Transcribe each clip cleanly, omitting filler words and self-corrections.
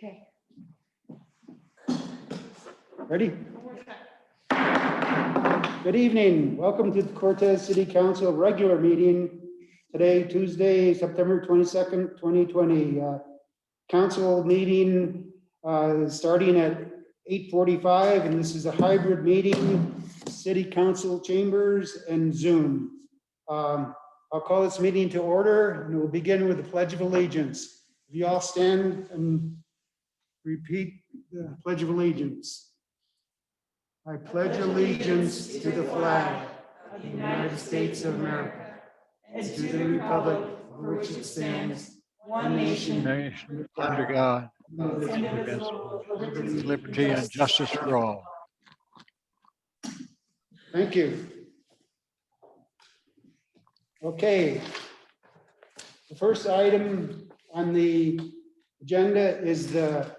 Okay. Ready? Good evening. Welcome to the Cortez City Council regular meeting. Today, Tuesday, September 22nd, 2020. Council meeting starting at 8:45, and this is a hybrid meeting, City Council chambers and Zoom. I'll call this meeting to order, and we'll begin with the Pledge of Allegiance. If you all stand and repeat the Pledge of Allegiance. I pledge allegiance to the flag of the United States of America and to the republic for which it stands, one nation, Under God, indivisible, with liberty and justice for all. Thank you. Okay. The first item on the agenda is the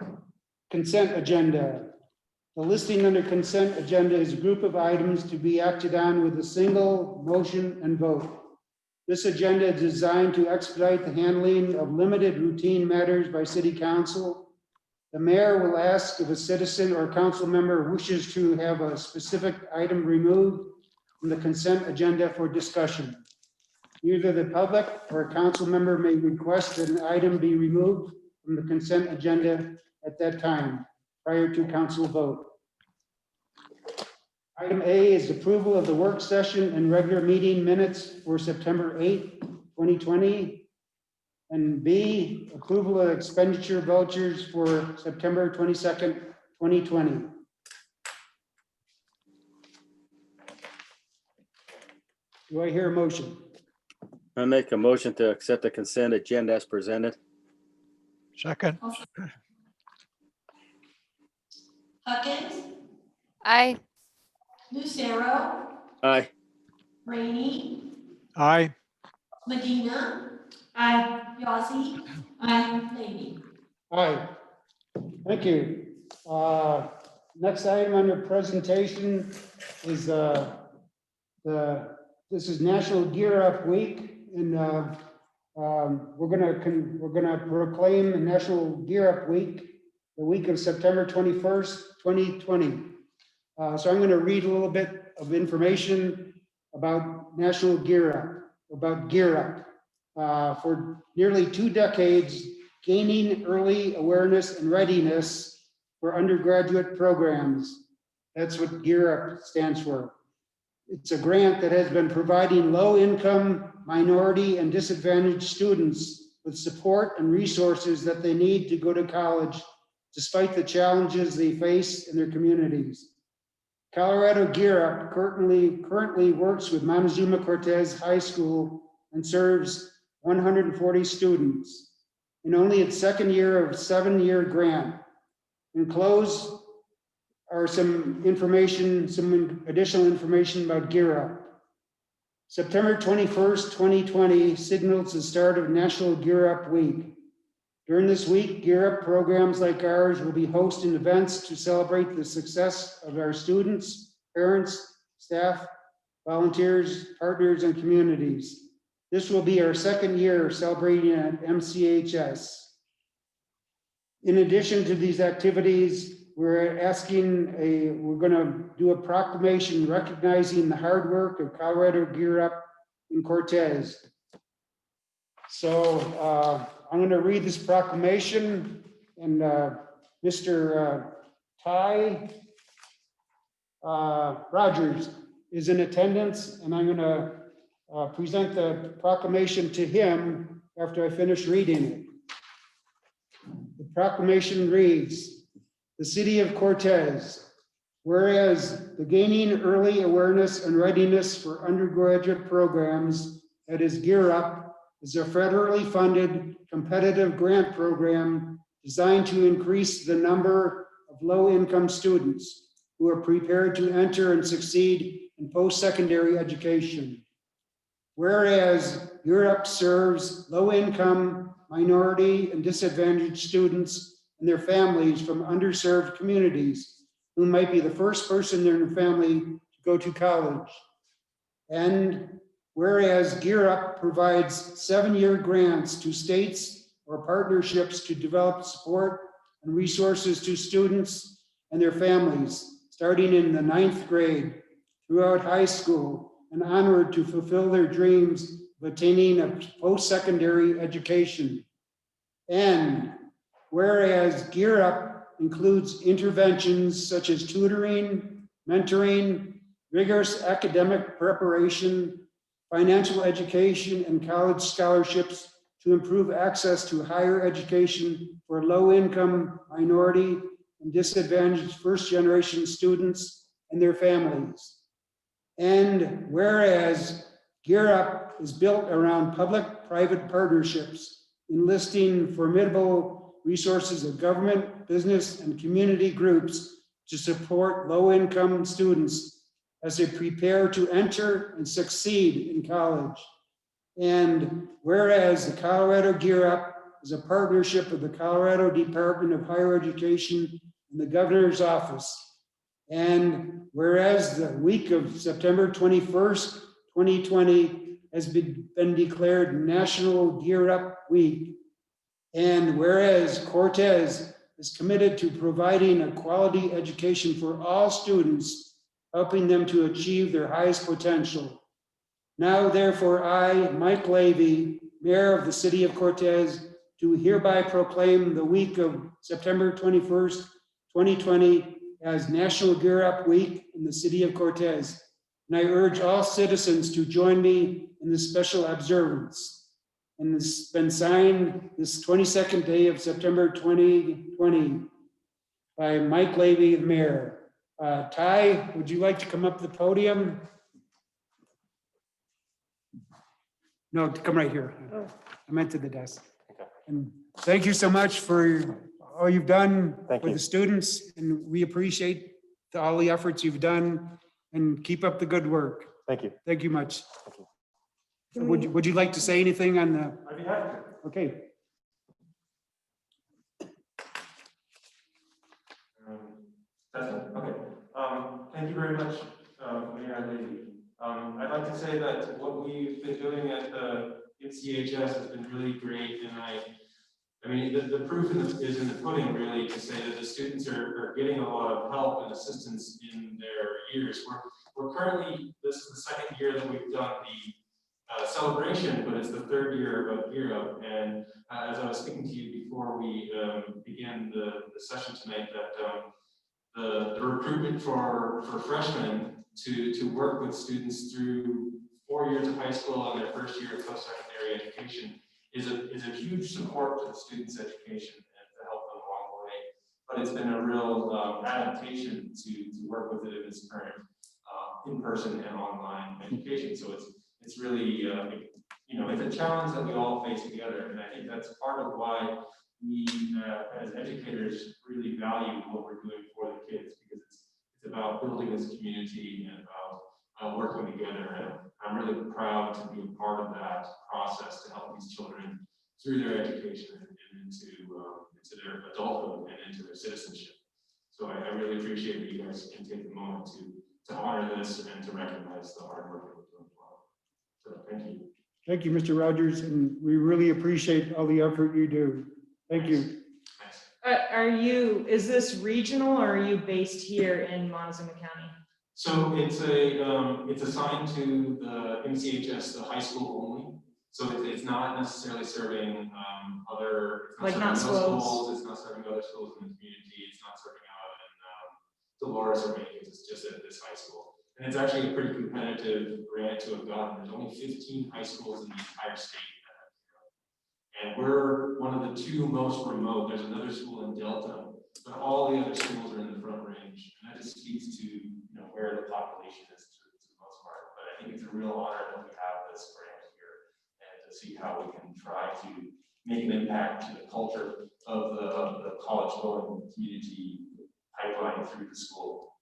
consent agenda. The listing under consent agenda is a group of items to be acted on with a single motion and vote. This agenda is designed to expedite the handling of limited routine matters by City Council. The mayor will ask if a citizen or council member wishes to have a specific item removed from the consent agenda for discussion. Either the public or a council member may request that an item be removed from the consent agenda at that time, prior to council vote. Item A is approval of the work session and regular meeting minutes for September 8th, 2020. And B, approval of expenditure vouchers for September 22nd, 2020. Do I hear a motion? I make a motion to accept the consent agenda as presented. Second, Huckins, Aye. Lucero, Aye. Rainey, aye. Medina. Aye. Yazzie. Aye. Lady. Aye. Thank you. Next item under presentation is this is National Gear Up Week, and we're gonna proclaim the National Gear Up Week, the week of September 21st, 2020. So I'm going to read a little bit of information about National Gear Up, about Gear Up. For nearly 2 decades, gaining early awareness and readiness for undergraduate programs. That's what Gear Up stands for. It's a grant that has been providing low-income, minority, and disadvantaged students with support and resources that they need to go to college, despite the challenges they face in their communities. Colorado Gear Up currently works with Montezuma Cortez High School and serves 140 students in only its second year of 7-year grant. Enclosed are some additional information about Gear Up. September 21st, 2020 signals the start of National Gear Up Week. During this week, Gear Up programs like ours will be hosting events to celebrate the success of our students, parents, staff, volunteers, partners, and communities. This will be our second year celebrating at MCHS. In addition to these activities, we're going to do a proclamation recognizing the hard work of Colorado Gear Up in Cortez. So I'm going to read this proclamation, and Mr. Ty Rogers is in attendance, and I'm going to present the proclamation to him after I finish reading it. The proclamation reads, "The City of Cortez, whereas the gaining early awareness and readiness for undergraduate programs, that is Gear Up, is a federally funded competitive grant program designed to increase the number of low-income students who are prepared to enter and succeed in post-secondary education. Whereas Gear Up serves low-income, minority, and disadvantaged students and their families from underserved communities who might be the first person in their family to go to college. And whereas Gear Up provides 7-year grants to states or partnerships to develop support and resources to students and their families, starting in the 9th grade, throughout high school, and onward to fulfill their dreams of attaining a post-secondary education. And whereas Gear Up includes interventions such as tutoring, mentoring, rigorous academic preparation, financial education, and college scholarships to improve access to higher education for low-income, minority, and disadvantaged first-generation students and their families. And whereas Gear Up is built around public-private partnerships, enlisting formidable resources of government, business, and community groups to support low-income students as they prepare to enter and succeed in college. And whereas the Colorado Gear Up is a partnership of the Colorado Department of Higher Education and the Governor's Office. And whereas the week of September 21st, 2020 has been declared National Gear Up Week. And whereas Cortez is committed to providing a quality education for all students, helping them to achieve their highest potential. Now, therefore, I, Mike Levy, Mayor of the City of Cortez, do hereby proclaim the week of September 21st, 2020 as National Gear Up Week in the City of Cortez. And I urge all citizens to join me in this special observance. And it's been signed this 22nd day of September 2020 by Mike Levy, the Mayor. Ty, would you like to come up to the podium? No, come right here. Oh. I meant to the desk. Okay. And thank you so much for all you've done Thank for you. the students, and we appreciate all the efforts you've done, and keep up the good work. Thank you. Thank you much. Thank you. So would you like to say anything on the, I'd be happy to. okay, Okay. Thank you very much, Mayor Levy. I'd like to say that what we've been doing at the NCHS has been really great, and I mean, the proof is in the pudding, really, to say that the students are getting a lot of help and assistance in their years. We're currently, this is the second year that we've done the celebration, but it's the third year of Gear Up. And as I was speaking to you before we began the session tonight, that the recruitment for freshmen to work with students through 4 years of high school and their first year of post-secondary education is a huge support to the students' education and to help them along the way. But it's been a real adaptation to work with it in this current in-person and online education. So it's really, you know, it's a challenge that we all face together. And I think that's part of why we, as educators, really value what we're doing for the kids, because it's about building this community and about working together. And I'm really proud to be a part of that process to help these children through their education and into their adulthood and into their citizenship. So I really appreciate that you guys can take the moment to honor this and to recognize the hard work that we're doing as well. So thank you. thank you, Mr. Rogers, and we really appreciate all the effort you do. Thank you. Thanks. Is this regional or are you based here in Montezuma County? So it's assigned to the MCHS, the high school only. So it's not necessarily serving other, Like not schools. It's not serving other schools in the community. It's not serving out in Dolores or Maine. It's just at this high school. And it's actually a pretty competitive grant to have gotten. There's only 15 high schools in the entire state. And we're one of the two most remote. There's another school in Delta, but all the other schools are in the Front Range. And that just speaks to, you know, where the population is to the most part. But I think it's a real honor that we have this grant here and to see how we can try to make an impact to the culture of the college-going community pipeline through the school.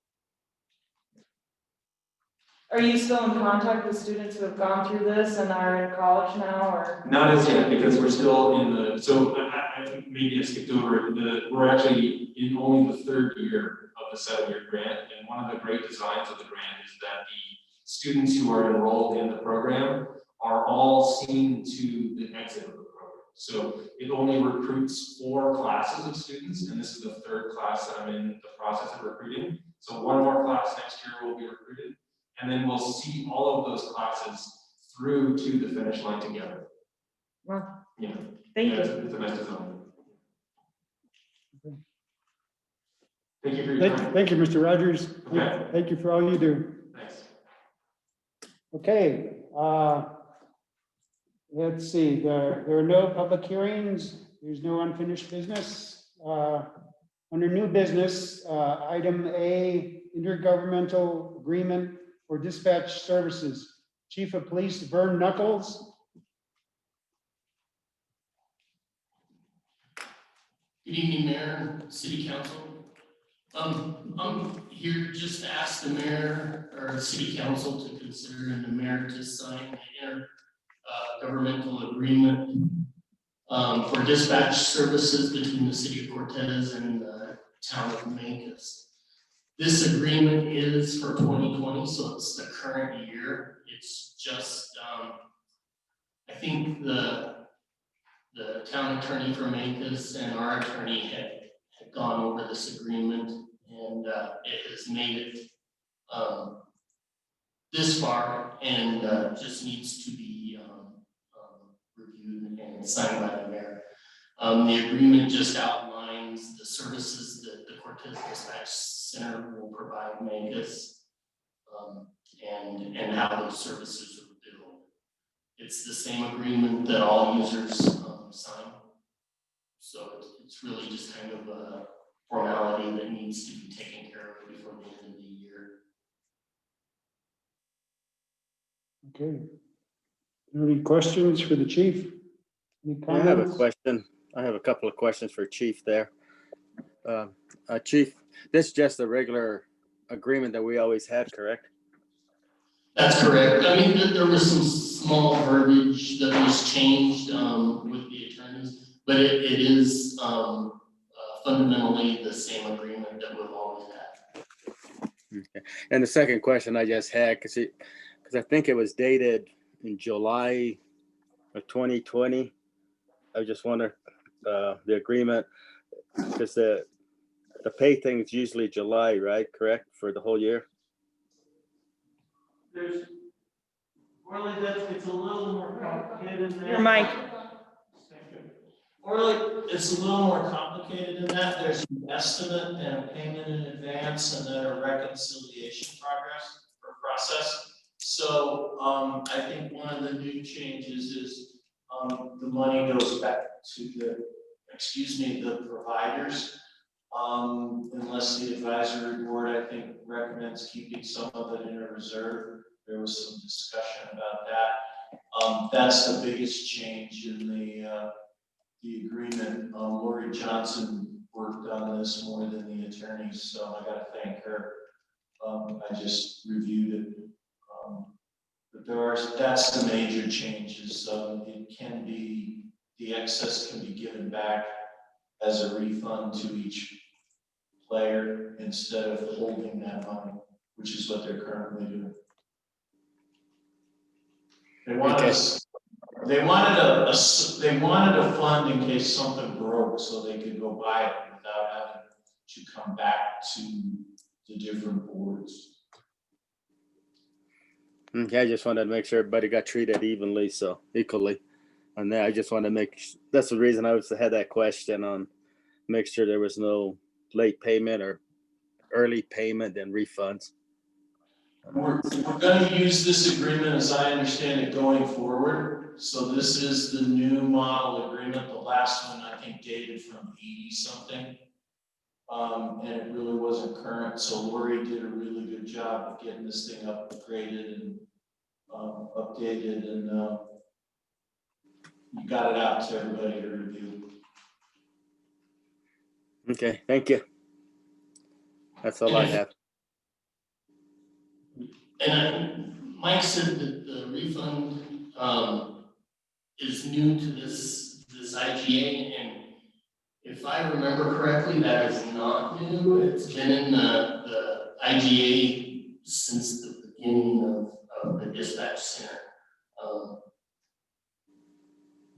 Are you still in contact with students who have gone through this and are in college now, or? Not as yet, because we're still in the, so I think maybe I skipped over, we're actually in only the third year of the 7-year grant. And one of the great designs of the grant is that the students who are enrolled in the program are all seen to the exit of the program. So it only recruits 4 classes of students, and this is the 3rd class that I'm in the process of recruiting. So one more class next year will be recruited, and then we'll see all of those classes through to the finish line together. Wow. Yeah. Thank Yeah, you. it's a nice design. Thank you for your time. Thank you, Mr. Rogers. Okay. Thank you for all you do. Thanks. Okay, let's see, there are no public hearings, there's no unfinished business. Under new business, item A, intergovernmental agreement for dispatch services. Chief of Police Vern Knuckles. Good evening, Mayor, City Council. I'm here just to ask the mayor or City Council to consider and the mayor to sign an intergovernmental agreement for dispatch services between the City of Cortez and the town of Mancos. This agreement is for 2020, so it's the current year. It's just, I think the town attorney for Mancos and our attorney had gone over this agreement, and it has made it this far, and just needs to be reviewed and signed by the mayor. The agreement just outlines the services that the Cortez Dispatch Center will provide Mancos, and how those services are billed. It's the same agreement that all users sign. So it's really just kind of a formality that needs to be taken care of before the end of the year. Okay. Any questions for the chief? Any I have a comments? question. I have a couple of questions for Chief there. Chief, this is just a regular agreement that we always had, correct? That's correct. I mean, there was some small verbiage that was changed with the attorneys, but it is fundamentally the same agreement that we've always had. Okay. And the second question I just had, because I think it was dated in July of 2020. I just wonder the agreement, because the pay thing is usually July, right? Correct, for the whole year? There's, Orly, it's a little more complicated than that. Your mic. Thank you. Orly, it's a little more complicated than that. There's an estimate and a payment in advance and then a reconciliation process. So I think one of the new changes is the money goes back to the providers. Unless the advisory board, I think, recommends keeping some of it in a reserve. There was some discussion about that. That's the biggest change in the agreement. Lori Johnson worked on this more than the attorneys, so I gotta thank her. I just reviewed it. But that's the major changes. It can be, the excess can be given back as a refund to each player instead of holding that money, which is what they're currently doing. They wanted a fund in case something broke, so they could go buy it without having to come back to the different boards. Okay, I just wanted to make sure everybody got treated equally. And then I just want to that's the reason I had that question on, make sure there was no late payment or early payment and refunds. We're going to use this agreement, as I understand it, going forward. So this is the new model agreement. The last one, I think, dated from 80-something. And it really wasn't current. So Lori did a really good job of getting this thing upgraded and updated, and you got it out to everybody to review. Okay, thank you. That's all I have. And Mike said that the refund is new to this IGA, and if I remember correctly, that is not new. It's been in the IGA since the beginning of the dispatch center.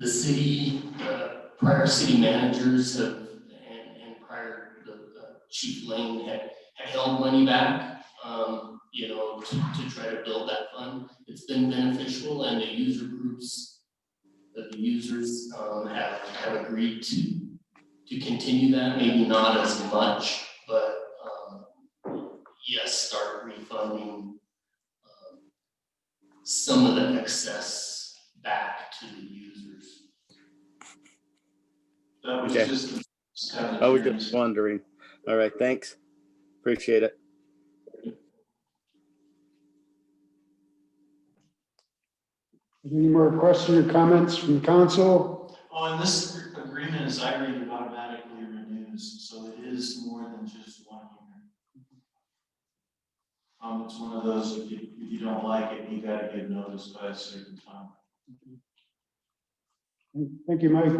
the city, prior city managers have, and prior, Chief Lane had held money back, you know, to try to build that fund. It's been beneficial, and the user groups, the users, have agreed to continue that, maybe not as much, but, yes, start refunding, some of the excess back to the users. That was Okay. just. I was just wondering. All right, thanks. Appreciate it. Any more questions or comments from council? Oh, and this agreement, as I read it, automatically renews, so it is more than just 1 year. It's one of those, if you don't like it, you gotta give notice by a certain time. Thank you, Mike.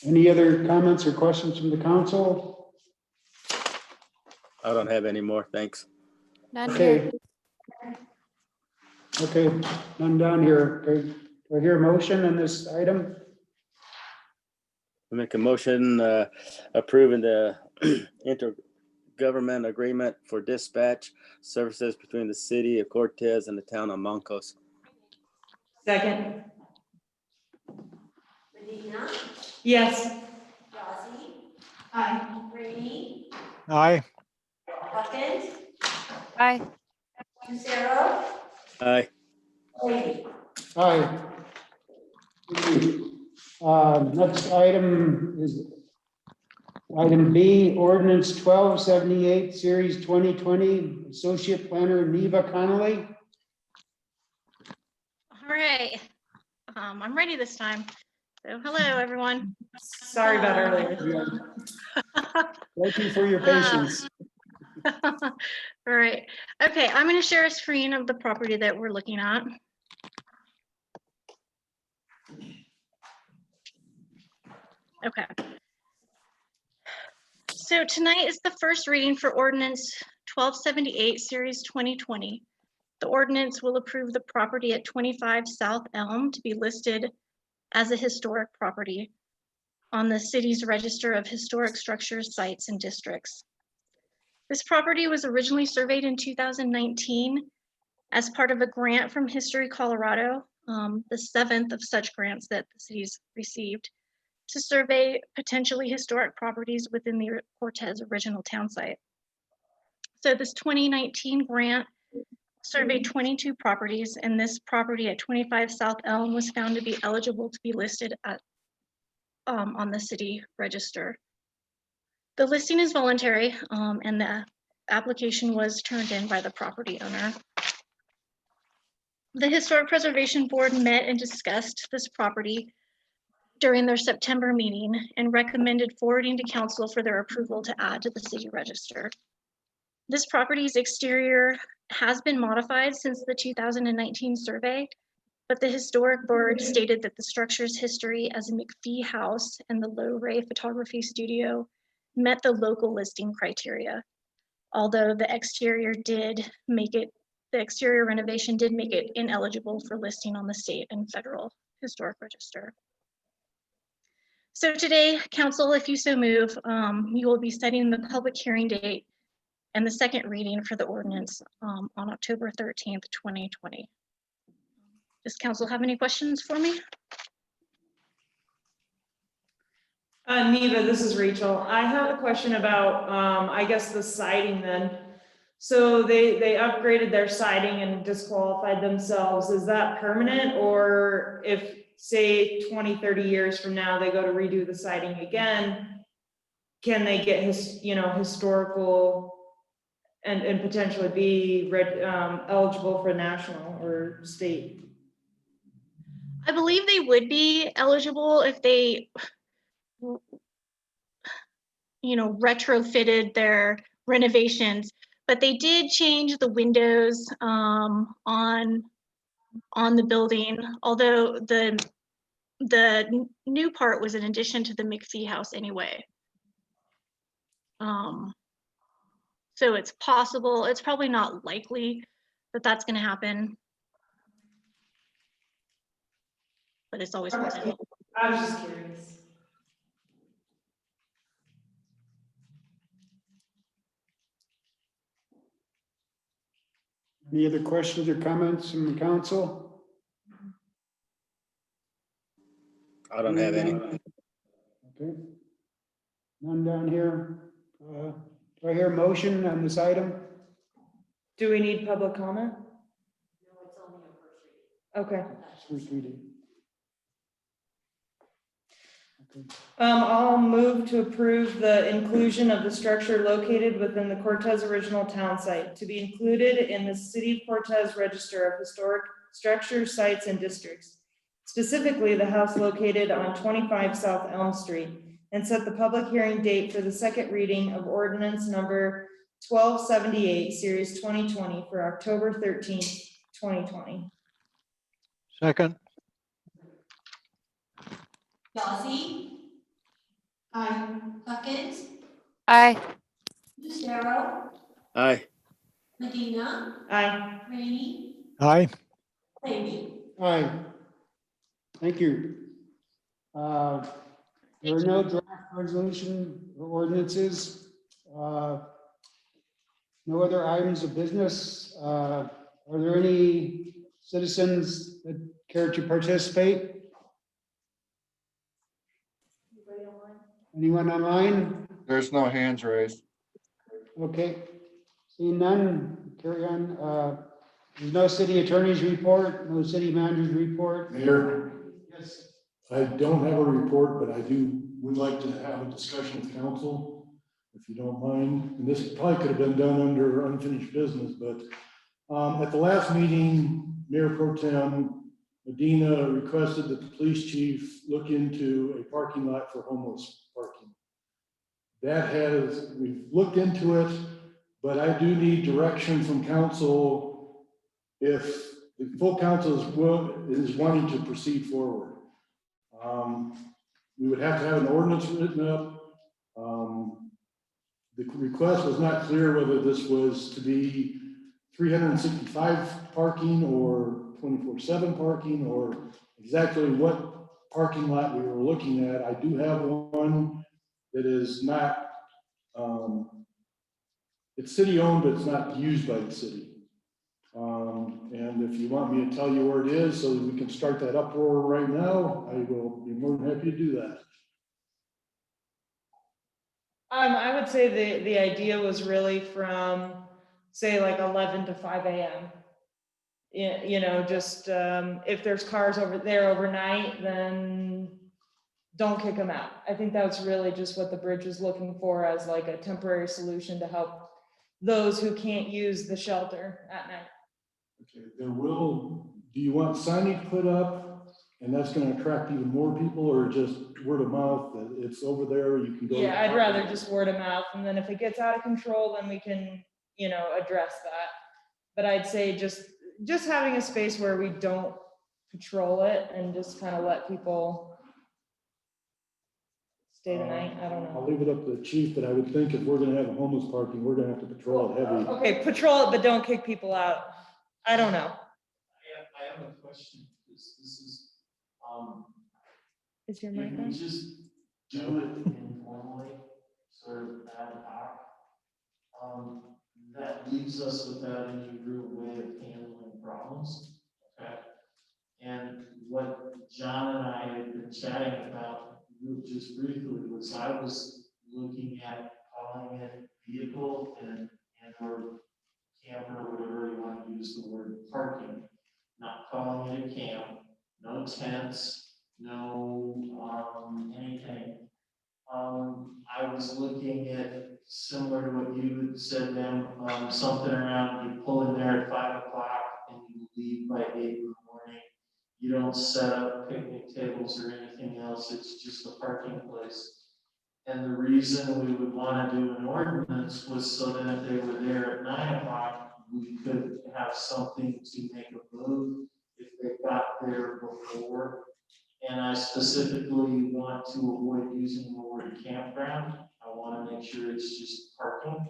Any other comments or questions from the council? I don't have any more. Thanks. None Okay. here. Okay, none down here. Okay, do I hear a motion on this item? I make a motion approving the intergovernment agreement for dispatch services between the city of Cortez and the town of Moncos. Second. Medina, Yes. Yazzie. Aye. Rainey, Aye. Hawkins, Aye. Lucero, Aye. Lady. Aye. Thank you. Next item is item B, ordinance 1278, series 2020, Associate Planner Neva Connolly. All right, I'm ready this time. So hello, everyone. Sorry about earlier. Thank you for your patience. All right, okay, I'm gonna share a screen of the property that we're looking at. Okay. So tonight is the first reading for ordinance 1278, series 2020. The ordinance will approve the property at 25 South Elm to be listed as a historic property on the city's register of historic structures, sites, and districts. This property was originally surveyed in 2019 as part of a grant from History Colorado, the 7th of such grants that the city's received, to survey potentially historic properties within the Cortez original town site. So this 2019 grant surveyed 22 properties, and this property at 25 South Elm was found to be eligible to be listed at on the city register. The listing is voluntary, and the application was turned in by the property owner. The Historic Preservation Board met and discussed this property during their September meeting and recommended forwarding to council for their approval to add to the city register. This property's exterior has been modified since the 2019 survey, but the historic board stated that the structure's history as a McPhee house and the low ray photography studio met the local listing criteria. Although the exterior renovation did make it ineligible for listing on the state and federal historic register. So today, council, if you so move, you will be setting the public hearing date and the second reading for the ordinance on October 13th, 2020. Does council have any questions for me? Neva, this is Rachel. I have a question about, I guess the siding then. So they upgraded their siding and disqualified themselves. Is that permanent, or if say 20, 30 years from now, they go to redo the siding again, can they get historical and potentially be eligible for national or state? I believe they would be eligible if they, retrofitted their renovations, but they did change the windows on the building, although the new part was in addition to the McPhee house anyway. So it's possible, it's probably not likely that that's going to happen. but it's always Okay. possible. I was just curious. Any other questions or comments from the council? I don't have any. Okay. None down here. Do I hear a motion on this item? Do we need public comment? No, it's only a first reading. Okay. First reading. Okay. I'll move to approve the inclusion of the structure located within the Cortez original town site to be included in the City of Cortez Register of Historic Structures, Sites, and Districts. Specifically, the house located on 25 South Elm Street, and set the public hearing date for the second reading of ordinance number 1278, series 2020 for October 13th, 2020. second, Yazzie. Aye. Hawkins, Aye. Lucero, Aye. Medina, Aye. Rainey, aye, Amy. Aye. Thank you. There are no draft resolution or ordinances. No other items of business. Are there any citizens that care to participate? Anyone online? There's no hands raised. Okay. Seeing none, carry on. There's no city attorney's report, no city manager's report. Mayor, Yes. I don't have a report, but I would like to have a discussion with council, if you don't mind. And this probably could have been done under unfinished business, but at the last meeting, Mayor Pro Tem Medina requested that the police chief look into a parking lot for homeless parking. We've looked into it, but I do need direction from council if the full council is wanting to proceed forward. We would have to have an ordinance written up. The request was not clear whether this was to be 365 parking or 24/7 parking, or exactly what parking lot we were looking at. I do have one that is not, it's city owned, but it's not used by the city. And if you want me to tell you where it is so that we can start that uproar right now, I will be more than happy to do that. I would say the idea was really from, say, like 11 to 5 a.m. You know, just if there's cars over there overnight, then don't kick them out. I think that's really just what the bridge was looking for, as like a temporary solution to help those who can't use the shelter at night. Okay, do you want signage put up and that's going to attract even more people, or just word of mouth that it's over there, you can go? Yeah, I'd rather just word of mouth, and then if it gets out of control, then we can, you know, address that. But I'd say just having a space where we don't patrol it and just kind of let people stay the night. I don't I'll know. leave it up to the chief, but I would think if we're going to have a homeless parking, we're going to have to patrol it heavy. Okay, patrol it, but don't kick people out. I don't know. I have a question, because this is, Is your if mic we on? just do it informally, sort of ad hoc, that leaves us without any real way of handling problems, okay? And what John and I had been chatting about just briefly was I was looking at calling it vehicle and or camper, whatever you want to use the word, parking, not calling it a camp, no tents, no anything. I was looking at similar to what you had said, them, something around you pull in there at 5 o'clock and you leave by 8 in the morning. You don't set up picnic tables or anything else. It's just a parking place. And the reason we would want to do an ordinance was so that if they were there at 9 o'clock, we could have something to make a move if they got there before. And I specifically want to avoid using the word campground. I want to make sure it's just parking.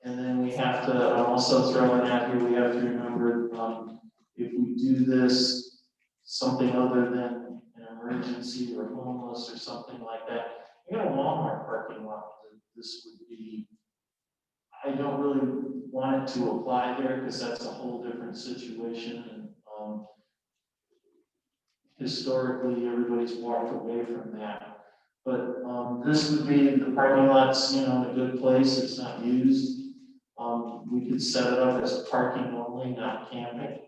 And then we have to, I'm also throwing out here, we have to remember, if we do this, something other than an emergency or homeless or something like that. You got a Walmart parking lot, this would be, I don't really want it to apply there because that's a whole different situation. And historically, everybody's walked away from that. But this would be, the parking lot's, in a good place, it's not used. We could set it up as parking only, not camping.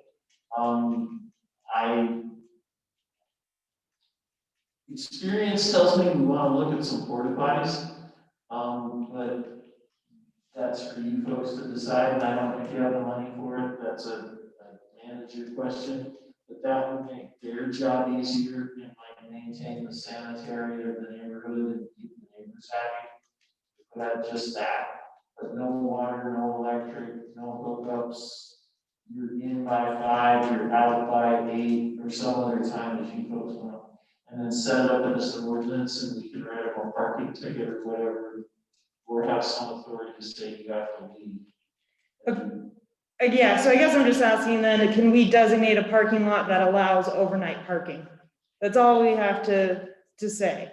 Experience tells me we want to look at some porta potties, but that's for you folks to decide, and I don't know if you have the money for it, that's a manager question. But that would make their job easier, and might maintain the sanitary of the neighborhood and keep the neighbors happy. But just that, but no water, no electric, no hookups. You're in by 5, you're out by 8, or some other time as you folks want. And then set it up as an ordinance, and we can write up a parking ticket or whatever, or have some authority to say you have to leave. Yeah, so I guess I'm just asking then, can we designate a parking lot that allows overnight parking? That's all we have to say.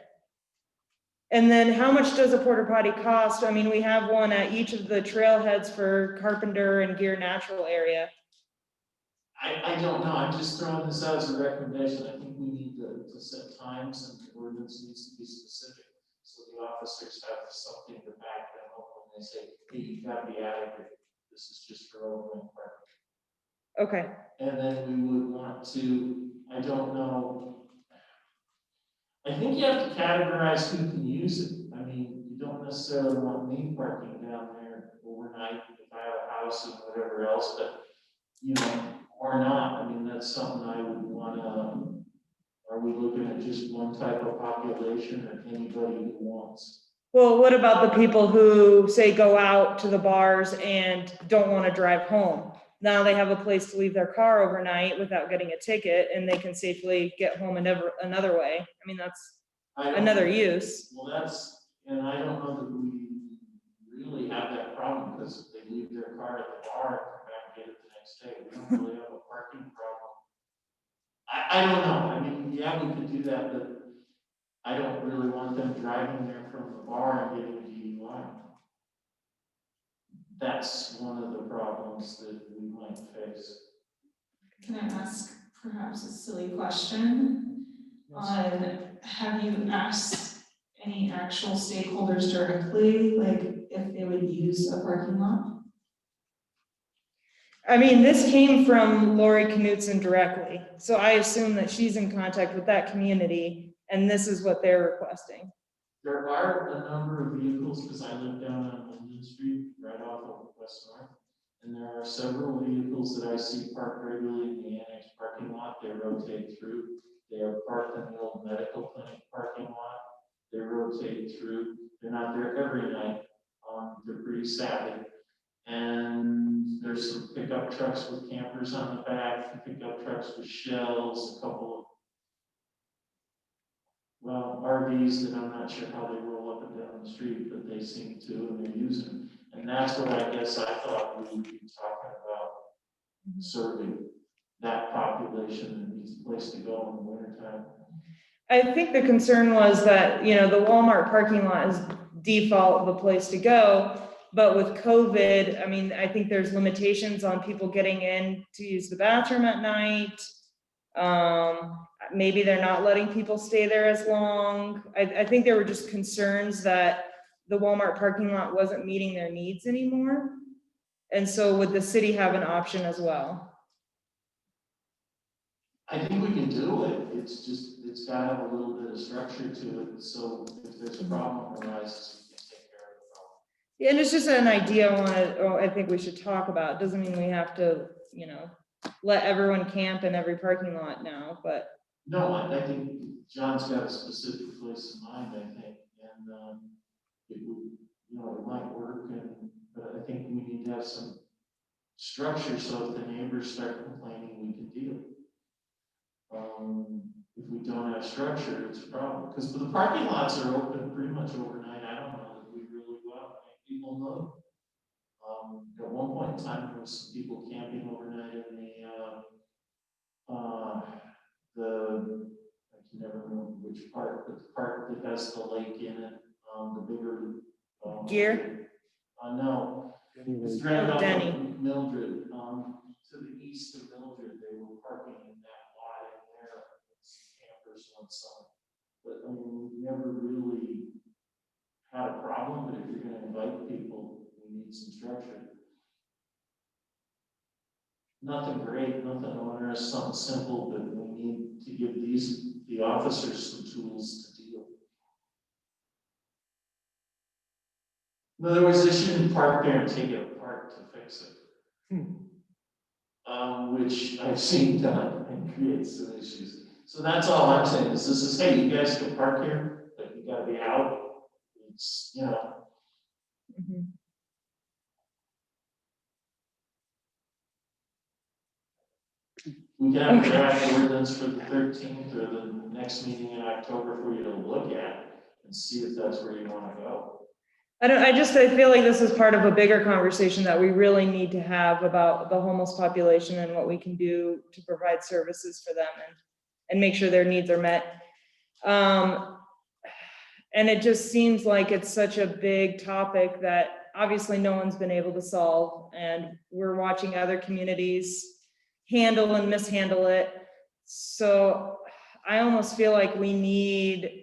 And then how much does a porta potty cost? I mean, we have one at each of the trailheads for Carpenter and Gear Natural area. I don't know, I'm just throwing this out as a recommendation. I think we need to set times, and the ordinance needs to be specific. So the officers have something to back them up when they say, hey, you gotta be out of here. This is just for overnight parking. Okay. And then we would want to, I don't know. I think you have to categorize who can use it. I mean, you don't necessarily want me parking down there overnight if I have a house and whatever else, but or not. I mean, that's something I would want to, are we looking at just one type of population or anybody who wants? Well, what about the people who say go out to the bars and don't want to drive home? Now they have a place to leave their car overnight without getting a ticket, and they can safely get home another way. I mean, that's another use. Well, and I don't know that we really have that problem, because if they leave their car at the bar and come back and get it the next day, we don't really have a parking problem. I don't know. I mean, yeah, we could do that, but I don't really want them driving there from the bar and getting a DUI. That's one of the problems that we might face. Can I ask perhaps a silly question? Have you asked any actual stakeholders directly, like if they would use a parking lot? I mean, this came from Lori Knutson directly, so I assume that she's in contact with that community, and this is what they're requesting. There are a number of vehicles, because I live down on Linden Street, right off of West North, and there are several vehicles that I see parked regularly in the annex parking lot. They rotate through. They are parked in the old medical clinic parking lot. They rotate through. They're not there every night. They're pretty savvy. And there's some pickup trucks with campers on the back, pickup trucks with shells, a couple of, well, RVs that I'm not sure how they roll up and down the street, but they seem to, and they're using them. And that's what I guess I thought we would be talking about, serving that population that needs a place to go in the wintertime. I think the concern was that, the Walmart parking lot is default the place to go. But with COVID, I mean, I think there's limitations on people getting in to use the bathroom at night. Maybe they're not letting people stay there as long. I think there were just concerns that the Walmart parking lot wasn't meeting their needs anymore. And so would the city have an option as well? I think we can do it. It's got to have a little bit of structure to it. So if there's a problem arises, we can take care of the problem. Yeah, and it's just an idea I think we should talk about. It doesn't mean we have to, let everyone camp in every parking lot now, but. No, I think John's got a specific place in mind, I think, and it would, it might work, but I think we need to have some structure so if the neighbors start complaining, we can deal. If we don't have structure, it's a problem, because the parking lots are open pretty much overnight. I don't know that we really go out and make people know. At one point in time, there was some people camping overnight in the which part, but the part that has the lake in it, the bigger. Gear? No, it's Anyway, right off Denny. of Mildred, to the east of Mildred, they were parking in that lot in there, some campers one summer. But I mean, we've never really had a problem, but if you're gonna invite people, we need some structure. Nothing great, nothing onerous, something simple, but we need to give the officers some tools to deal. In other words, they shouldn't park there and take it apart to fix it. Which I've seen done and creates some issues. So that's all I'm saying is this is, hey, you guys can park here, but you gotta be out. It's, you know, Mhm. we can have a Okay. draft ordinance for the 13th or the next meeting in October for you to look at and see if that's where you wanna go. I feel like this is part of a bigger conversation that we really need to have about the homeless population and what we can do to provide services for them and make sure their needs are met. And it just seems like it's such a big topic that obviously no one's been able to solve, and we're watching other communities handle and mishandle it. So I almost feel like we need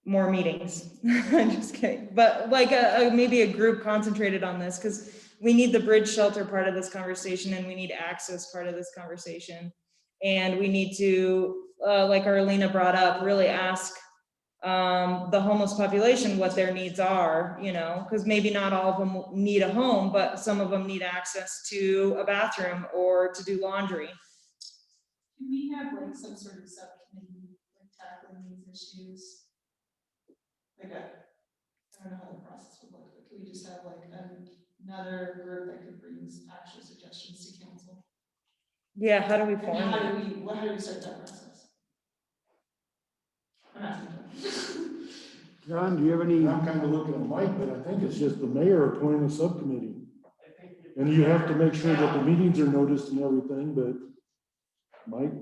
more meetings. I'm just kidding, but like maybe a group concentrated on this, because we need the bridge shelter part of this conversation, and we need access part of this conversation, and we need to, like Arlena brought up, really ask the homeless population what their needs are, you know, because maybe not all of them need a home, but some of them need access to a bathroom or to do laundry. Can we have like some sort of subcommittee, like tackling these issues? Like I don't know how the process would look, but can we just have like another group that could bring actual suggestions to council? Yeah, how do we And form how that? do we start that process? I'm asking John. John, do you have any? I'm kind of looking at Mike, but I think it's just the mayor appointing a subcommittee. And you have to make sure that the meetings are noticed and everything, but Mike?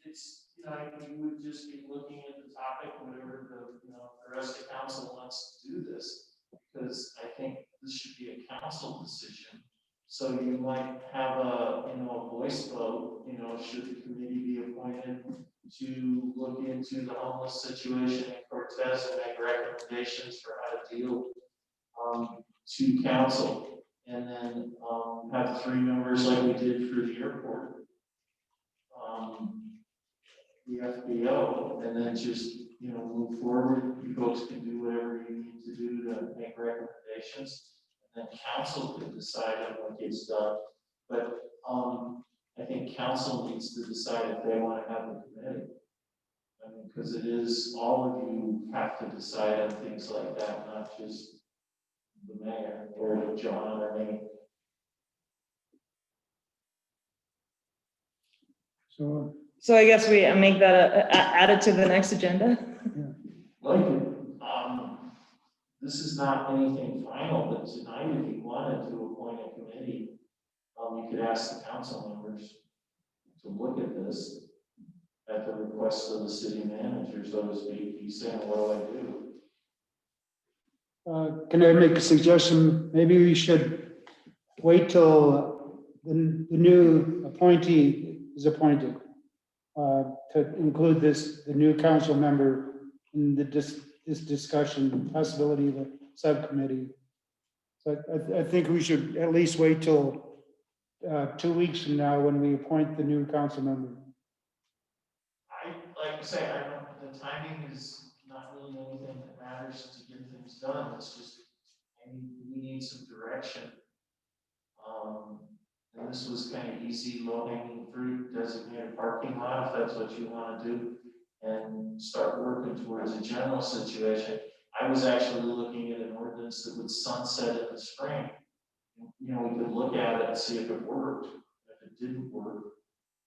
It's, you know, we would just be looking at the topic, whatever the rest of council wants to do this. Because I think this should be a council decision. So you might have a voice vote, should the committee be appointed to look into the homeless situation in Cortez and make recommendations for how to deal to council. And then have 3 members like we did for the airport. The FBO, and then just, move forward. You folks can do whatever you need to do to make recommendations. And then council can decide on what gets done. But I think council needs to decide if they want to have the committee. I mean, because it is, all of you have to decide on things like that, not just the mayor or John or me. So, I guess we make that add it to the next agenda. Like, this is not anything final, but tonight, if you wanted to appoint a committee, you could ask the council members to look at this at the request of the city manager, so to speak. He's saying, what do I do? can I make a suggestion? Maybe we should wait till the new appointee is appointed to include the new council member in this discussion, possibility of a subcommittee. So I think we should at least wait till 2 weeks from now when we appoint the new council member. Like I say, the timing is not really anything that matters to get things done. It's just, we need some direction. And this was kind of easy, low-hanging fruit, designated parking lot, if that's what you want to do, and start working towards a general situation. I was actually looking at an ordinance that would sunset in the spring. We could look at it and see if it worked. If it didn't work,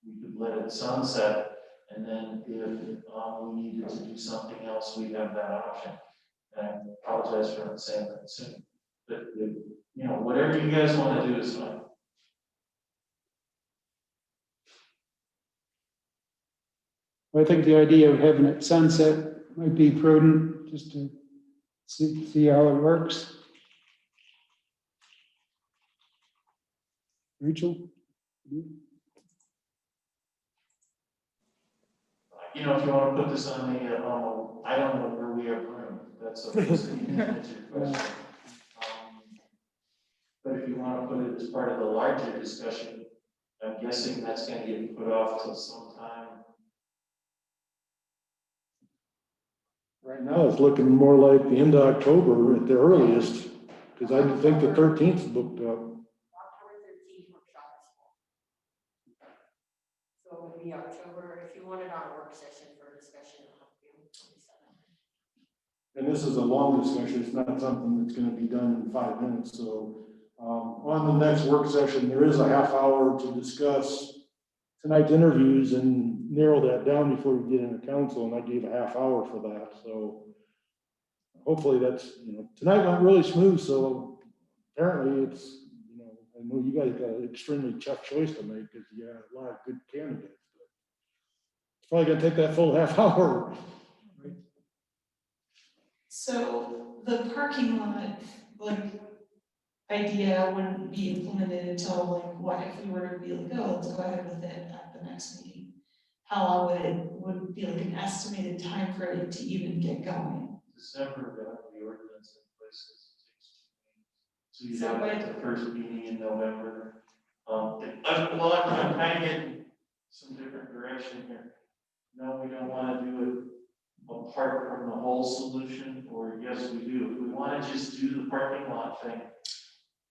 we could let it sunset, and then if we needed to do something else, we'd have that option. And I apologize for not saying that soon, but whatever you guys want to do is fine. I think the idea of having it sunset might be prudent, just to see how it works. Rachel? You know, if you want to put this on the, I don't know where we have room, that's a question. But if you want to put it as part of the larger discussion, I'm guessing that's going to get put off till sometime. Right now, it's looking more like the end of October at the earliest, because I think the 13th is booked up. October 13th workshop is full. So it would be October, if you wanted on a work session for discussion, it would be 27th. And this is a long discussion, it's not something that's gonna be done in 5 minutes, so, on the next work session, there is a half hour to discuss tonight's interviews and narrow that down before we get into council, and I gave a half hour for that, so hopefully that's, tonight went really smooth, so apparently it's, I know you guys got an extremely tough choice to make, because you got a lot of good candidates, but it's probably gonna take that full half hour. So the parking lot, idea wouldn't be implemented until what if we were to be oh, let's go ahead with it at the next meeting? How long would be an estimated time for it to even get going? December, the ordinance in place, so you have like the first meeting in November. I'm kind of getting some different direction here. No, we don't want to do it apart from the whole solution, or yes, we do. If we want to just do the parking lot thing,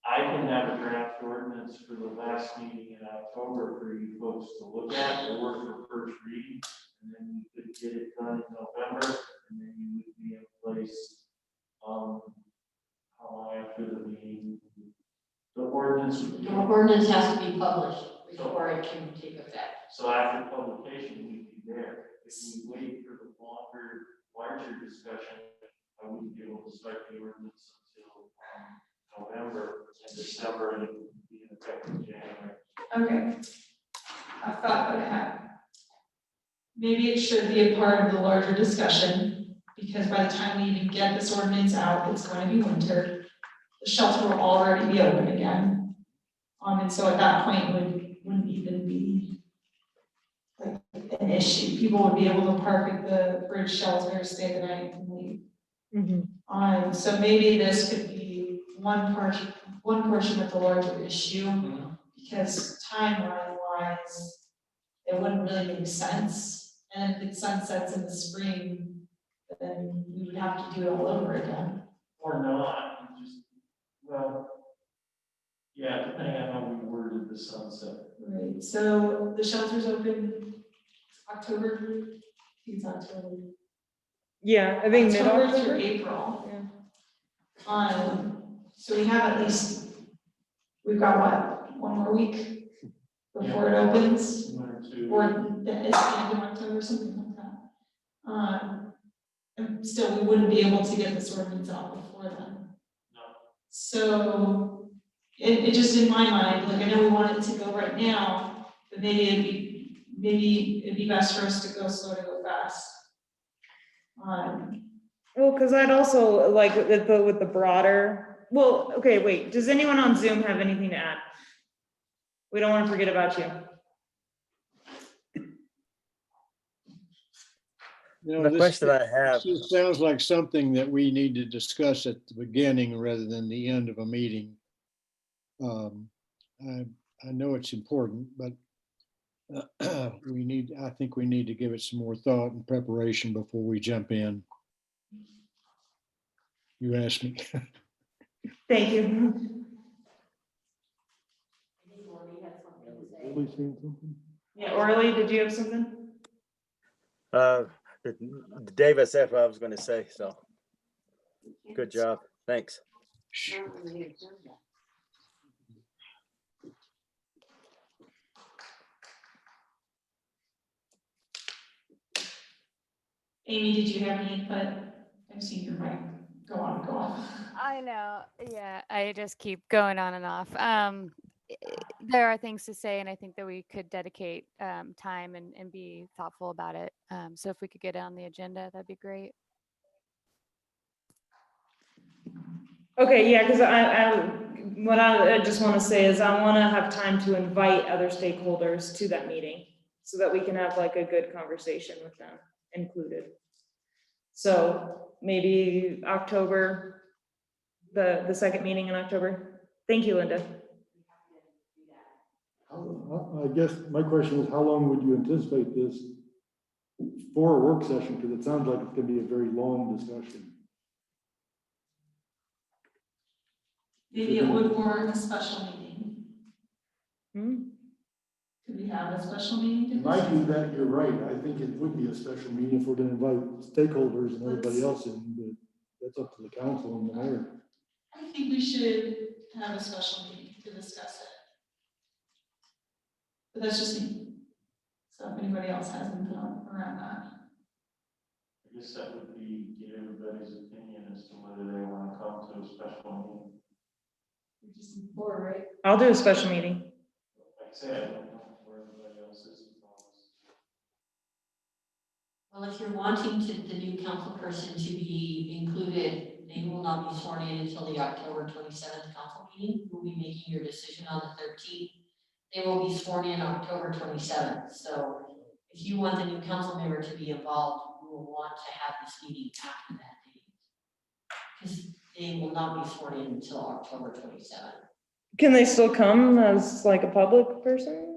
I can have a draft ordinance for the last meeting in October for you folks to look at or for first reading, and then we could get it done in November, and then you would be in place. How long after the meeting? The ordinance has to be published before it can take effect. So after publication, we'd be there. If we wait for the larger discussion, I wouldn't be able to start the ordinance until November and December, and it would be in effect in January. Okay. I thought that I had. Maybe it should be a part of the larger discussion, because by the time we even get this ordinance out, it's going to be winter. The shelter will already be open again. And so at that point, wouldn't even be an issue. People would be able to park at the bridge shelter, stay the night, and leave. So maybe this could be one portion of the larger issue, because timeline-wise, it wouldn't really make sense. And if it sunsets in the spring, then we would have to do it all over again. Or not, yeah, depending on how we worded the sunset. Right, so the shelter's open October, I think it's October. Yeah, I think October through mid-October. April. Yeah. So we have at least, we've got what, one more week before it opens? 1 or 2. Or it's the end of October, something like that. And still, we wouldn't be able to get this ordinance out before then. No. So it just in my mind, I know we want it to go right now, but maybe it'd be best for us to go slow to go fast. Well, because I'd also like with the broader, well, okay, wait, does anyone on Zoom have anything to add? We don't want to forget about you. The question I have. This sounds like something that we need to discuss at the beginning rather than the end of a meeting. I know it's important, but I think we need to give it some more thought and preparation before we jump in. You asked me. Thank you. I think Lori had something to say. Really saying something? Yeah, Orly, did you have something? David said what I was going to say, so good job. Thanks. Amy, did you have any input? I've seen your mic. Go on. I know. Yeah, I just keep going on and off. there are things to say, and I think that we could dedicate time and be thoughtful about it. So if we could get it on the agenda, that'd be great. Okay, yeah, because what I just want to say is I want to have time to invite other stakeholders to that meeting so that we can have like a good conversation with them included. So maybe October, the second meeting in October. Thank you, Linda. I guess my question is, how long would you anticipate this for a work session? Because it sounds like it's gonna be a very long discussion. Maybe it would warrant a special meeting. Hmm? Could we have a special meeting? In my view, that you're right. I think it would be a special meeting if we're gonna invite stakeholders and everybody else in, but that's up to the council and the mayor. I think we should have a special meeting to discuss it. But that's just me. So if anybody else has input around that. I guess that would be get everybody's opinion as to whether they want to come to a special meeting. Just four, right? I'll do a special meeting. Like I said, I don't know where everybody else is. Well, if you're wanting the new council person to be included, they will not be sworn in until the October 27th council meeting. You'll be making your decision on the 13th. They will be sworn in October 27th. So if you want the new council member to be involved, you will want to have this meeting after that date. Because they will not be sworn in until October 27th. Can they still come as like a public person?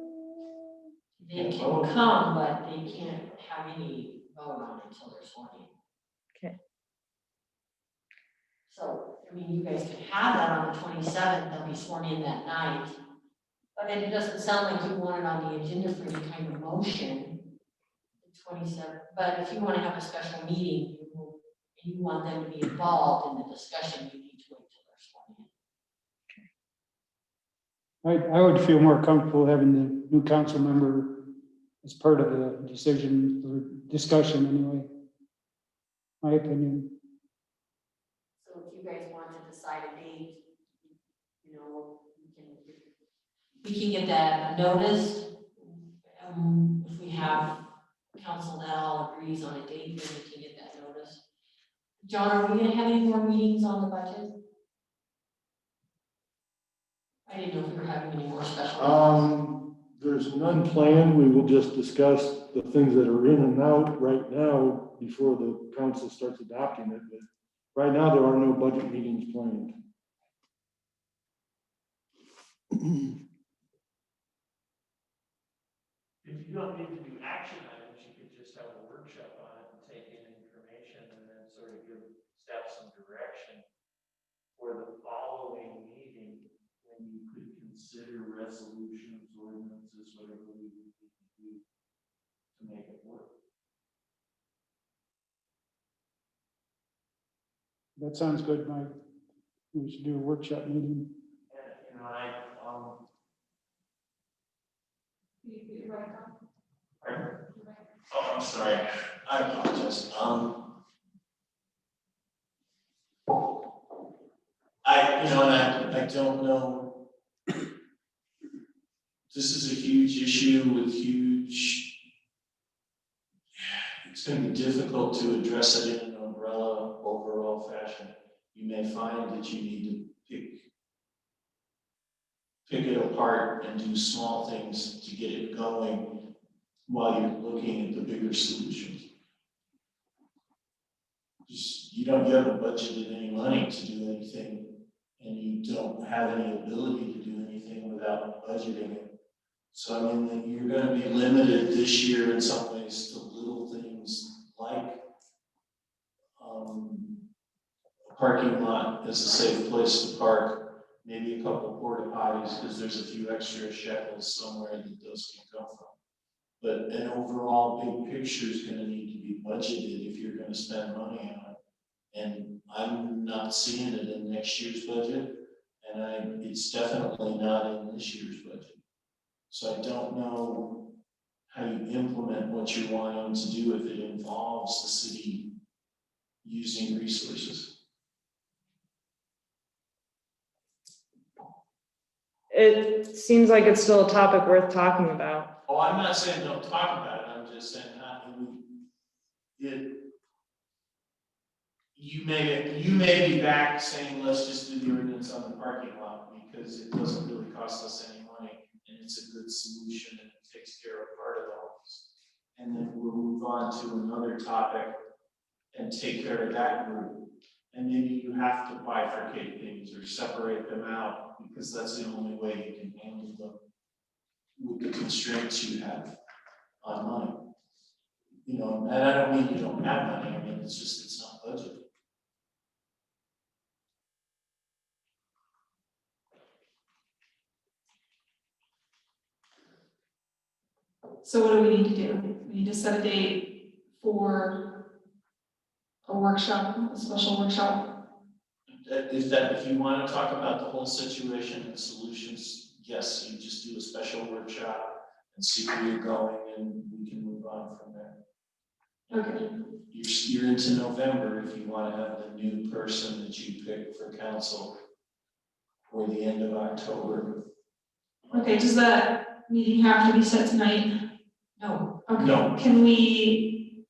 They can come, but they can't have any vote on it until they're sworn in. Okay. So, I mean, you guys can have that on the 27th, they'll be sworn in that night. But then it doesn't sound like you want it on the agenda for any kind of motion. The 27th, but if you want to have a special meeting, you want them to be involved in the discussion, you need to wait till they're sworn in. I would feel more comfortable having the new council member as part of the decision or discussion anyway. My opinion. So if you guys want to decide a date, you know, we can get that noticed. If we have council that all agrees on a date, then we can get that noticed. John, are we gonna have any more meetings on the budget? I didn't know if we were having any more special meetings. There's none planned. We will just discuss the things that are in and out right now before the council starts adopting it. But right now, there are no budget meetings planned. If you don't need to do action items, you could just have a workshop on it and take in information and then sort of give staff some direction for the following meeting, when you could consider resolutions, ordinances, whatever we need to do to make it work. That sounds good, Mike. We should do a workshop meeting. And, you know, oh, I'm sorry. I apologize. I don't know. This is a huge issue with it's going to be difficult to address it in an umbrella overall fashion. You may find that you need to pick it apart and do small things to get it going while you're looking at the bigger solutions. You haven't budgeted any money to do anything, and you don't have any ability to do anything without budgeting it. So I mean, you're going to be limited this year in some ways to little things like a parking lot is a safe place to park, maybe a couple porta potties because there's a few extra shekels somewhere that those can come from. But an overall big picture is going to need to be budgeted if you're going to spend money on it. And I'm not seeing it in next year's budget, and it's definitely not in this year's budget. So I don't know how you implement what you're wanting to do if it involves the city using resources. it seems like it's still a topic worth talking about. Oh, I'm not saying don't talk about it, I'm just saying you may be back saying, let's just do the ordinance on the parking lot because it doesn't really cost us any money and it's a good solution and it takes care of part of the homes. And then we'll move on to another topic and take care of that group. And maybe you have to bifurcate things or separate them out because that's the only way you can handle them with the constraints you have on money. You know, and I don't mean you don't have money, I mean, it's just, it's not budgeted. So what do we need to do? We need to set a date for a workshop, a special workshop. If you want to talk about the whole situation and solutions, yes, you just do a special workshop and see where you're going and we can move on from there. Okay. You're into November if you want to have the new person that you pick for council or the end of October. Okay, does that meeting have to be set tonight? No. Okay. No.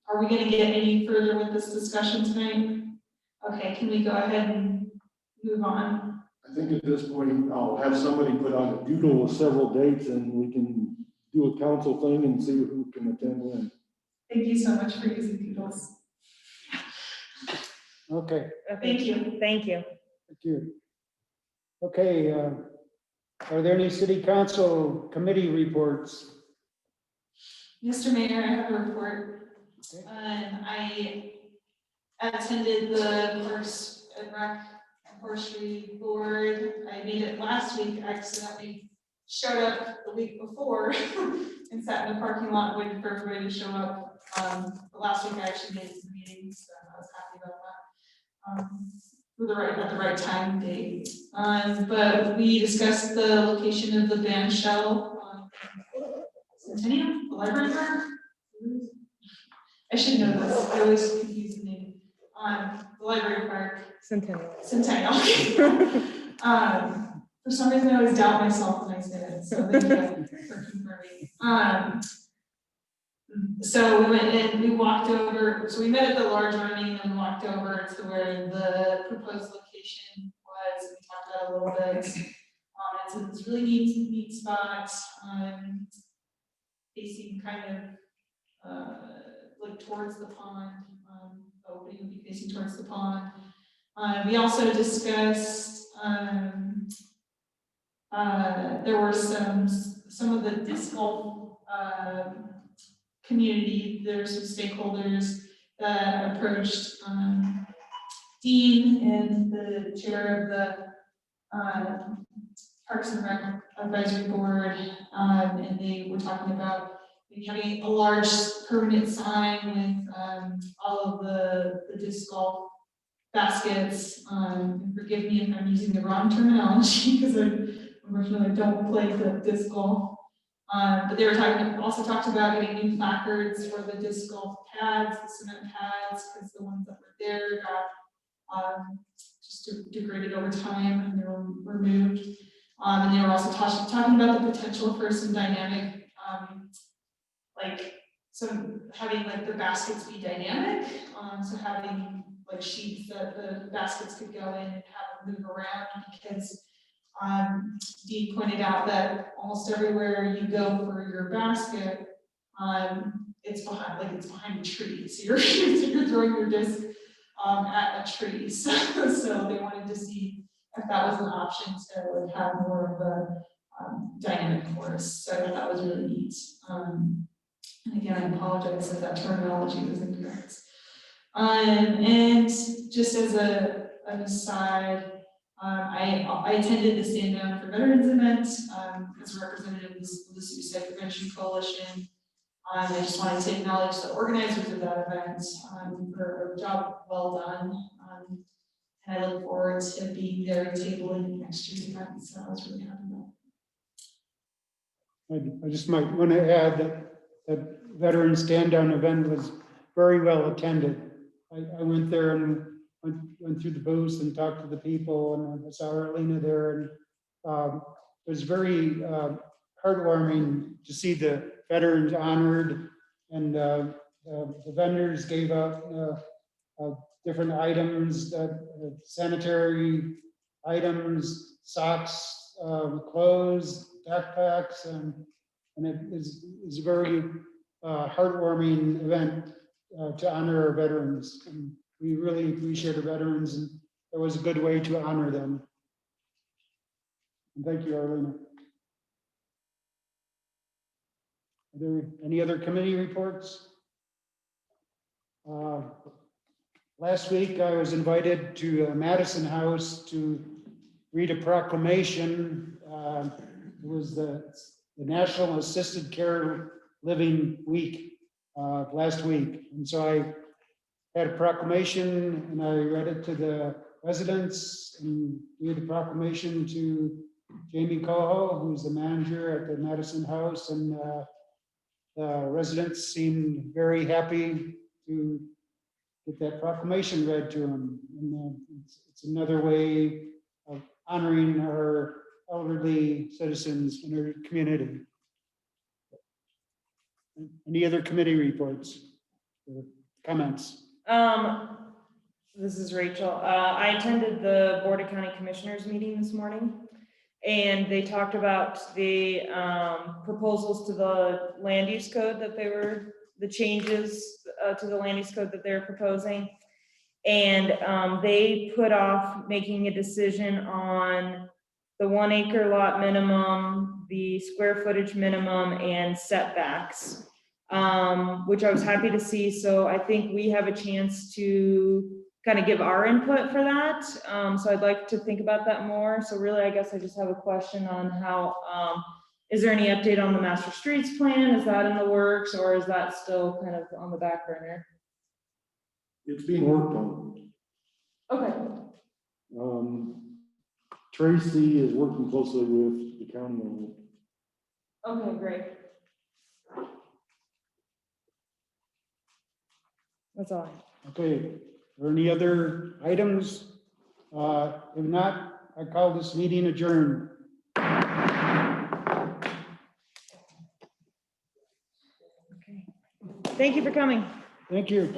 Are we gonna get any further with this discussion tonight? Okay, can we go ahead and move on? I think at this point, I'll have somebody put out a doodle with several dates and we can do a council thing and see who can attend when. Thank you so much for using doodles. Okay, Thank you. Thank you. thank you. Okay, are there any city council committee reports? Mr. Mayor, I have a report. Okay. I attended the first rec and forestry board. I made it last week. I accidentally showed up the week before and sat in the parking lot waiting for everybody to show up. But last week I actually made it to the meeting, so I was happy about that. At the right time and date. But we discussed the location of the band shell Centennial, the library park. I should know this. I always confuse the name. The library park. Centennial. Centennial. For some reason, I always doubt myself when I say it. So thank you for confirming. So we went and we walked over. So we met at the large running and we walked over to where the proposed location was. We talked about it a little bit. It's in this really neat spot. Facing kind of like towards the pond. The opening would be facing towards the pond. We also discussed there were some of the disc golf community. There were some stakeholders that approached Dean and the chair of the Parks and Rec Advisory Board, and they were talking about maybe having a large permanent sign with all of the disc golf baskets. And forgive me if I'm using the wrong terminology because unfortunately I don't play the disc golf. But they were also talked about getting new placards for the disc golf pads, the cement pads, because the ones that were there got just degraded over time and they were removed. And they were also talking about the potential for some dynamic, having like the baskets be dynamic. So having like sheets that the baskets could go in and have them move around, because Dean pointed out that almost everywhere you go for your basket, it's behind a tree. So you're throwing your disc at a tree. So they wanted to see if that was an option to like have more of a dynamic course. So I thought that was really neat. And again, I apologize if that terminology was incorrect. And just as an aside, I attended the Stand Down for Veterans event as a representative of the Suicide Prevention Coalition. I just wanted to acknowledge the organizers of that event for a job well done. And I look forward to being there tabling next year's event. So I was really happy about it. I just might want to add that veteran stand down event was very well attended. I went there and went through the booths and talked to the people, and I saw Arlena there, and was very heartwarming to see the veterans honored, and the vendors gave out different items, sanitary items, socks, clothes, backpacks, and it is a very heartwarming event to honor our veterans. And we really appreciate our veterans, and it was a good way to honor them. And thank you, Arlena. Are there any other committee reports? Last week, I was invited to Madison House to read a proclamation. It was the National Assisted Care Living Week last week. And so I had a proclamation and I read it to the residents and read the proclamation to Jamie Coho, who's the manager at the Madison House, and the residents seemed very happy to get that proclamation read to them. And it's another way of honoring our elderly citizens in our community. Any other committee reports or comments? This is Rachel. I attended the Board of County Commissioners meeting this morning, and they talked about the proposals to the land use code that the changes to the land use code that they're proposing. And they put off making a decision on the 1 acre lot minimum, the square footage minimum, and setbacks, which I was happy to see. So I think we have a chance to kind of give our input for that. So I'd like to think about that more. So really, I guess I just have a question on how, is there any update on the master streets plan? Is that in the works, or is that still kind of on the back burner? It's being worked on. Okay. Tracy is working closely with the county on it. Okay, great. That's all. Okay, are there any other items? If not, I call this meeting adjourned. Okay. Thank you for coming. Thank you.